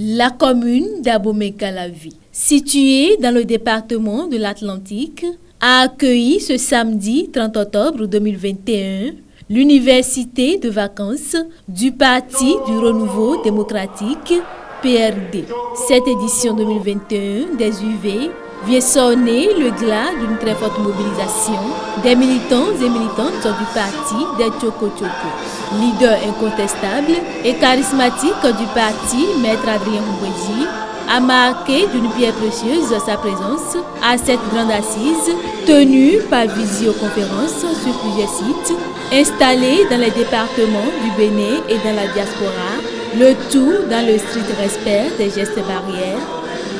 La commune d'Abomey-Calavi, située dans le département de l'Atlantique, a accueilli ce samedi 30 octobre 2021 l'université de vacances du Parti du Renouveau démocratique, PRD. Cette édition 2021 des UV vient sonner le glas d'une très forte mobilisation des militants et militantes du parti des Tchoko Tchoko. Leader incontestable et charismatique du parti, Maître Adrien Humbwedji, a marqué d'une pierre précieuse sa présence à cette grande assise tenue par visioconférence sur plusieurs sites, installés dans les départements du Bénin et dans la diaspora, le tout dans le strict respect des gestes barrières,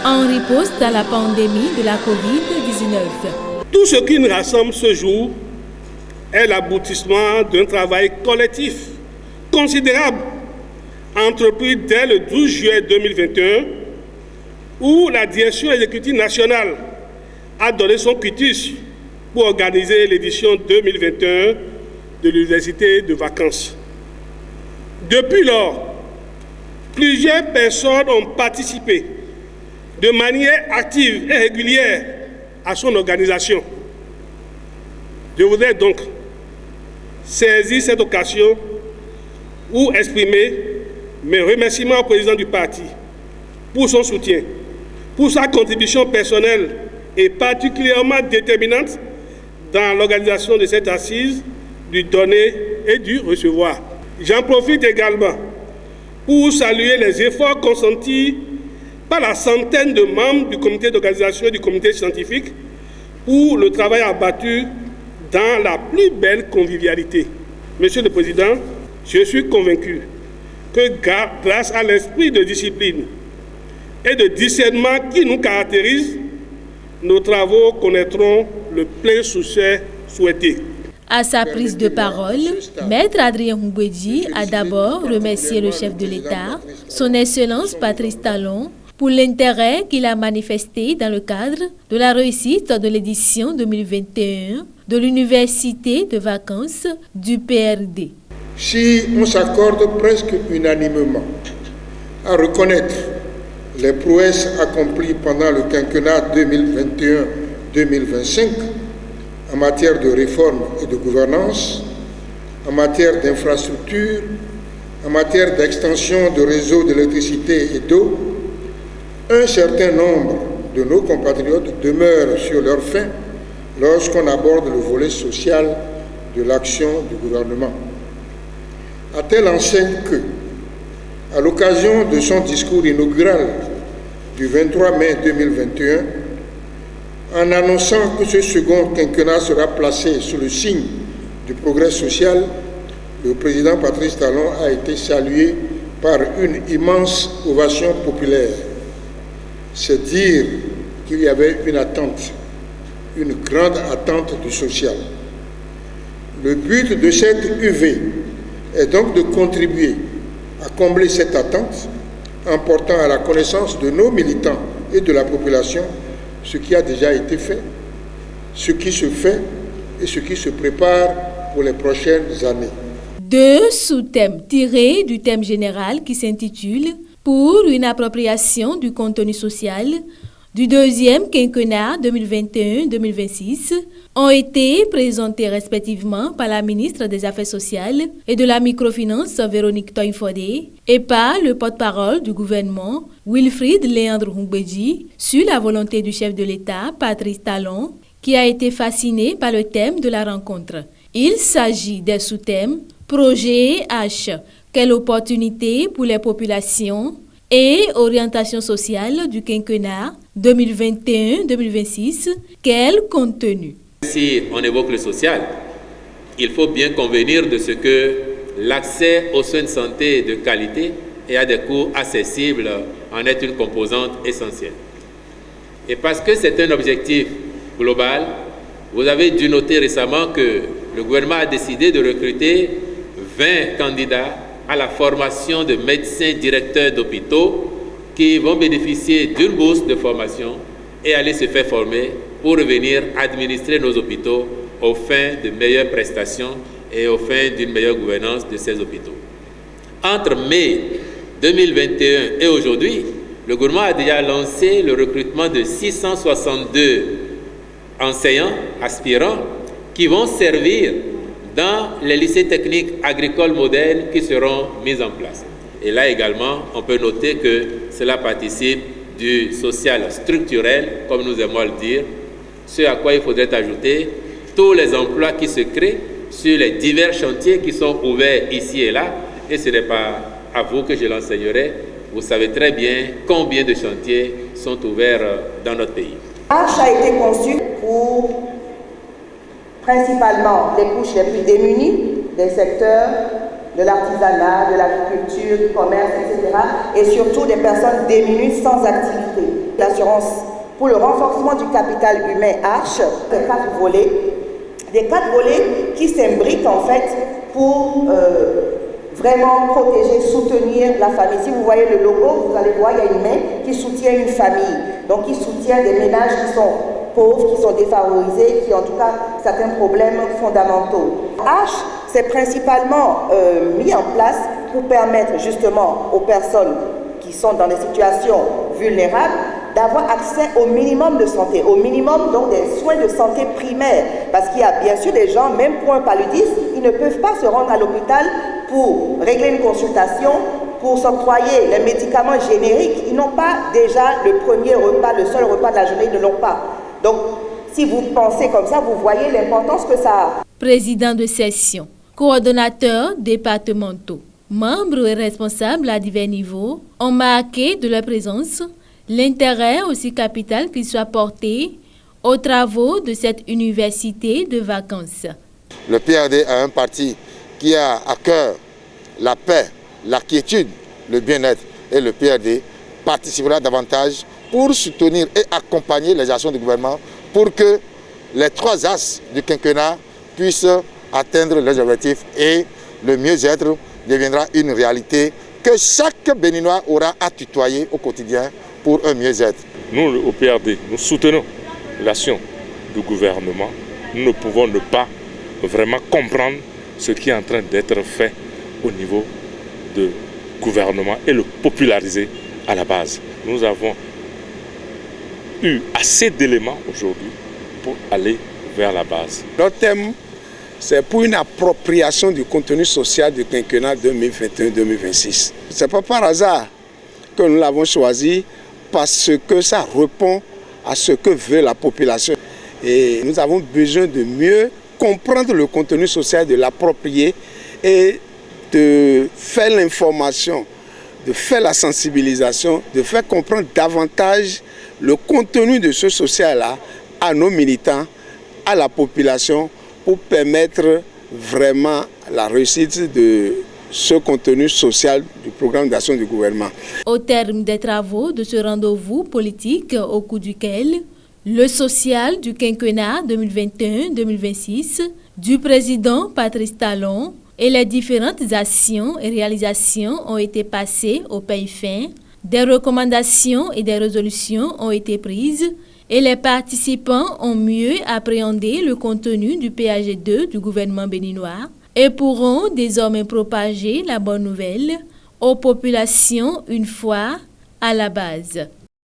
en riposte à la pandémie de la Covid-19. Tout ce qui nous rassemble ce jour est l'aboutissement d'un travail collectif considérable entrepris dès le 12 juillet 2021 où la direction exécutive nationale a donné son quitus pour organiser l'édition 2021 de l'université de vacances. Depuis lors, plusieurs personnes ont participé de manière active et régulière à son organisation. Je voudrais donc saisir cette occasion pour exprimer mes remerciements au président du parti pour son soutien, pour sa contribution personnelle et particulièrement déterminante dans l'organisation de cette assise, du donner et du recevoir. J'en profite également pour saluer les efforts consentis par la centaine de membres du comité d'organisation et du comité scientifique pour le travail abattu dans la plus belle convivialité. Monsieur le Président, je suis convaincu que grâce à l'esprit de discipline et de discernement qui nous caractérise, nos travaux connaîtront le plein succès souhaité. À sa prise de parole, Maître Adrien Humbwedji a d'abord remercié le chef de l'État, son Excellence Patrice Talon, pour l'intérêt qu'il a manifesté dans le cadre de la réussite de l'édition 2021 de l'université de vacances du PRD. Si on s'accorde presque unanimement à reconnaître les prouesses accomplies pendant le quinquennat 2021-2025 en matière de réforme et de gouvernance, en matière d'infrastructure, en matière d'extension de réseaux d'électricité et d'eau, un certain nombre de nos compatriotes demeurent sur leur faim lorsqu'on aborde le volet social de l'action du gouvernement. À telle enseigne que, à l'occasion de son discours inaugural du 23 mai 2021, en annonçant que ce second quinquennat sera placé sous le signe du progrès social, le président Patrice Talon a été salué par une immense ovation populaire. C'est dire qu'il y avait une attente, une grande attente du social. Le but de cette UV est donc de contribuer à combler cette attente en portant à la connaissance de nos militants et de la population ce qui a déjà été fait, ce qui se fait et ce qui se prépare pour les prochaines années. Deux sous-thèmes tirés du thème général qui s'intitule « Pour une appropriation du contenu social » du deuxième quinquennat 2021-2026 ont été présentés respectivement par la ministre des Affaires sociales et de la microfinance Véronique Toye-Fodé et par le porte-parole du gouvernement Wilfrid Léandre Humbwedji sur la volonté du chef de l'État Patrice Talon qui a été fasciné par le thème de la rencontre. Il s'agit des sous-thèmes Projet H, quelle opportunité pour les populations et orientation sociale du quinquennat 2021-2026, quel contenu? Si on évoque le social, il faut bien convenir de ce que l'accès aux soins de santé de qualité et à des coûts accessibles en est une composante essentielle. Et parce que c'est un objectif global, vous avez dû noter récemment que le gouvernement a décidé de recruter 20 candidats à la formation de médecins directeurs d'hôpitaux qui vont bénéficier d'une bourse de formation et aller se faire former pour revenir administrer nos hôpitaux aux fins de meilleures prestations et aux fins d'une meilleure gouvernance de ces hôpitaux. Entre mai 2021 et aujourd'hui, le gouvernement a déjà lancé le recrutement de 662 enseignants aspirants qui vont servir dans les lycées techniques agricoles modernes qui seront mis en place. Et là également, on peut noter que cela participe du social structurel, comme nous aimons le dire, ce à quoi il faudrait ajouter tous les emplois qui se créent sur les divers chantiers qui sont ouverts ici et là. Et ce n'est pas à vous que je l'enseignerai. Vous savez très bien combien de chantiers sont ouverts dans notre pays. H a été conçu pour principalement les couches les plus démunies des secteurs de l'artisanat, de l'agriculture, du commerce, etc. Et surtout des personnes démunies sans activité. L'assurance pour le renforcement du capital humain H, des 4 volets qui s'imbriquent en fait pour vraiment protéger, soutenir la famille. Si vous voyez le logo, vous allez voir, il y a une main qui soutient une famille. Donc, qui soutient des ménages qui sont pauvres, qui sont défavorisés, qui ont en tout cas certains problèmes fondamentaux. H, c'est principalement mis en place pour permettre justement aux personnes qui sont dans des situations vulnérables d'avoir accès au minimum de santé, au minimum donc des soins de santé primaires. Parce qu'il y a bien sûr des gens, même pour un paludisme, ils ne peuvent pas se rendre à l'hôpital pour régler une consultation, pour s'octroyer les médicaments génériques. Ils n'ont pas déjà le premier repas, le seul repas de la journée, ils ne l'ont pas. Donc, si vous pensez comme ça, vous voyez l'importance que ça a. Président de session, coordonnateurs départementaux, membres et responsables à divers niveaux ont marqué de leur présence l'intérêt aussi capital qu'il soit porté aux travaux de cette université de vacances. Le PRD a un parti qui a à cœur la paix, la quiétude, le bien-être. Et le PRD participera davantage pour soutenir et accompagner les actions du gouvernement pour que les 3 axes du quinquennat puissent atteindre leurs objectifs et le mieux-être deviendra une réalité que chaque Béninois aura à tutoyer au quotidien pour un mieux-être. Nous, au PRD, nous soutenons l'action du gouvernement. Nous ne pouvons ne pas vraiment comprendre ce qui est en train d'être fait au niveau du gouvernement et le populariser à la base. Nous avons eu assez d'éléments aujourd'hui pour aller vers la base. Notre thème, c'est pour une appropriation du contenu social du quinquennat 2021-2026. Ce n'est pas par hasard que nous l'avons choisi, parce que ça répond à ce que veut la population. Et nous avons besoin de mieux comprendre le contenu social, de l'approprier et de faire l'information, de faire la sensibilisation, de faire comprendre davantage le contenu de ce social-là à nos militants, à la population, pour permettre vraiment la réussite de ce contenu social du programme d'action du gouvernement. Au terme des travaux de ce rendez-vous politique au cours duquel le social du quinquennat 2021-2026 du président Patrice Talon et les différentes actions et réalisations ont été passées au peigne fin, des recommandations et des résolutions ont été prises et les participants ont mieux appréhendé le contenu du PAG2 du gouvernement béninois et pourront désormais propager la bonne nouvelle aux populations une fois à la base.